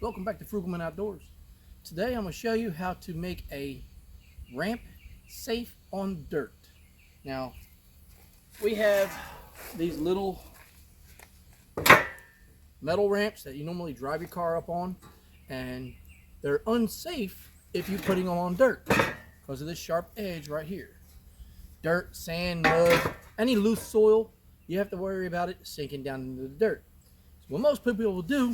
Welcome back to Frugalman Outdoors. Today I'm going to show you how to make a ramp safe on dirt. Now, we have these little metal ramps that you normally drive your car up on, and they're unsafe if you're putting them on dirt because of this sharp edge right here. Dirt, sand, mud, any loose soil, you have to worry about it sinking down into the dirt. So what most people will do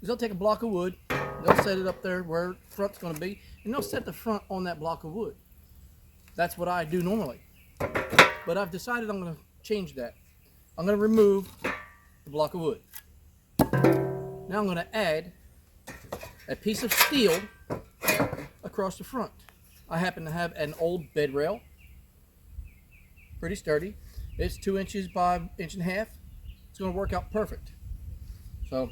is they'll take a block of wood, they'll set it up there where the front's going to be, and they'll set the front on that block of wood. That's what I do normally. But I've decided I'm going to change that. I'm going to remove the block of wood. Now I'm going to add a piece of steel across the front. I happen to have an old bed rail, pretty sturdy. It's 2 inches by 1.5 inches. It's going to work out perfect. So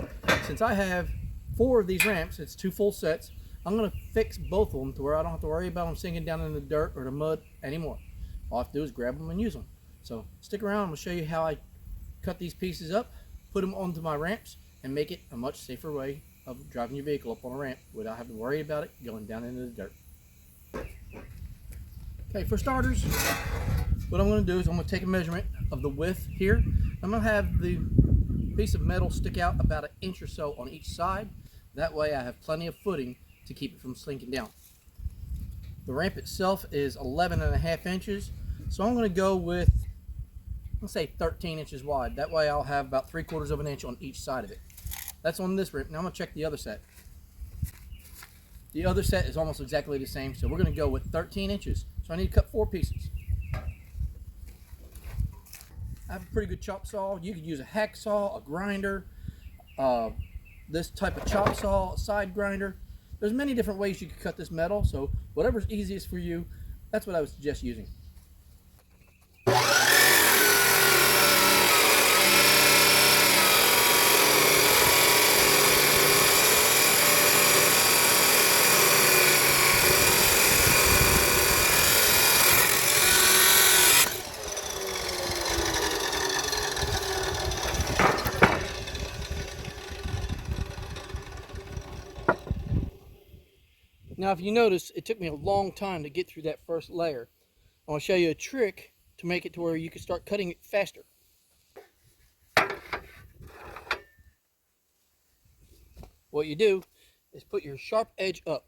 since I have 4 of these ramps, it's 2 full sets, I'm going to fix both of them to where I don't have to worry about them sinking down in the dirt or the mud anymore. All I have to do is grab them and use them. So stick around, I'm going to show you how I cut these pieces up, put them onto my ramps, and make it a much safer way of driving your vehicle up on a ramp without having to worry about it going down into the dirt. Okay, for starters, what I'm going to do is I'm going to take a measurement of the width here. I'm going to have the piece of metal stick out about 1 inch or so on each side. That way I have plenty of footing to keep it from sinking down. The ramp itself is 11.5 inches, so I'm going to go with, let's say 13 inches wide. That way I'll have about 3/4 of an inch on each side of it. That's on this ramp. Now I'm going to check the other set. The other set is almost exactly the same, so we're going to go with 13 inches. So I need to cut 4 pieces. I have a pretty good chop saw. You could use a hacksaw, a grinder, this type of chop saw, a side grinder. There's many different ways you could cut this metal, so whatever's easiest for you, that's what I would suggest using. Now, if you notice, it took me a long time to get through that first layer. I want to show you a trick to make it to where you can start cutting it faster. What you do is put your sharp edge up.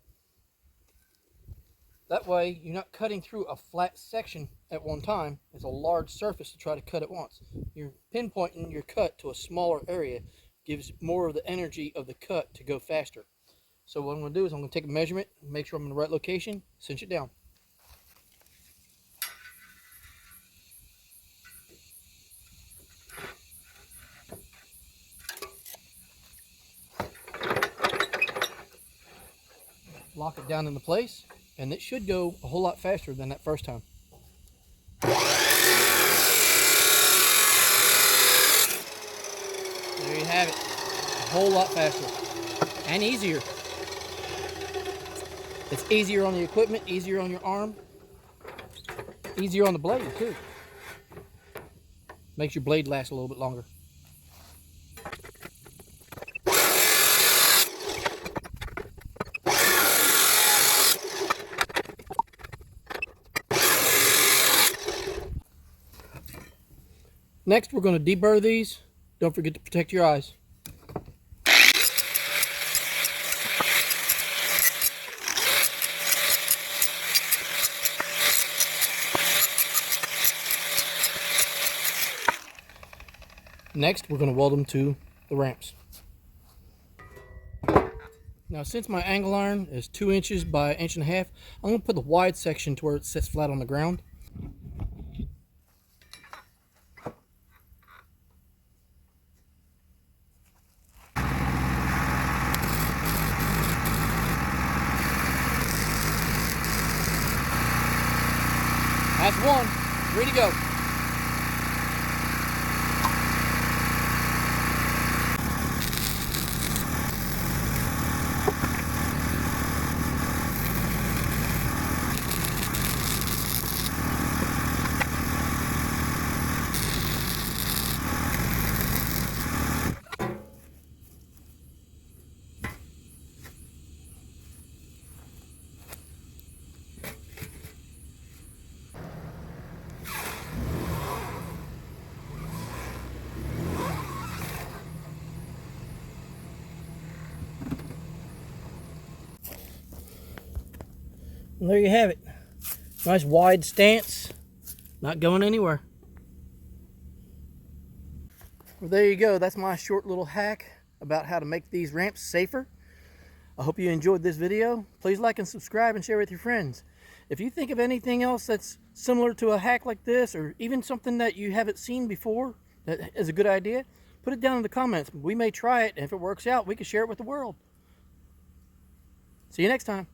That way, you're not cutting through a flat section at one time. It's a large surface to try to cut at once. You're pinpointing your cut to a smaller area, gives more of the energy of the cut to go faster. So what I'm going to do is I'm going to take a measurement, make sure I'm in the right location, cinch it down. Lock it down into place, and it should go a whole lot faster than that first time. There you have it. A whole lot faster and easier. It's easier on the equipment, easier on your arm, easier on the blade too. Makes your blade last a little bit longer. Next, we're going to deburr these. Don't forget to protect your eyes. Next, we're going to weld them to the ramps. Now, since my angle iron is 2 inches by 1.5 inches, I'm going to put the wide section to where it sits flat on the ground. That's one. 3 to go. And there you have it. Nice wide stance, not going anywhere. Well, there you go. That's my short little hack about how to make these ramps safer. I hope you enjoyed this video. Please like and subscribe and share with your friends. If you think of anything else that's similar to a hack like this, or even something that you haven't seen before that is a good idea, put it down in the comments. We may try it, and if it works out, we can share it with the world. See you next time.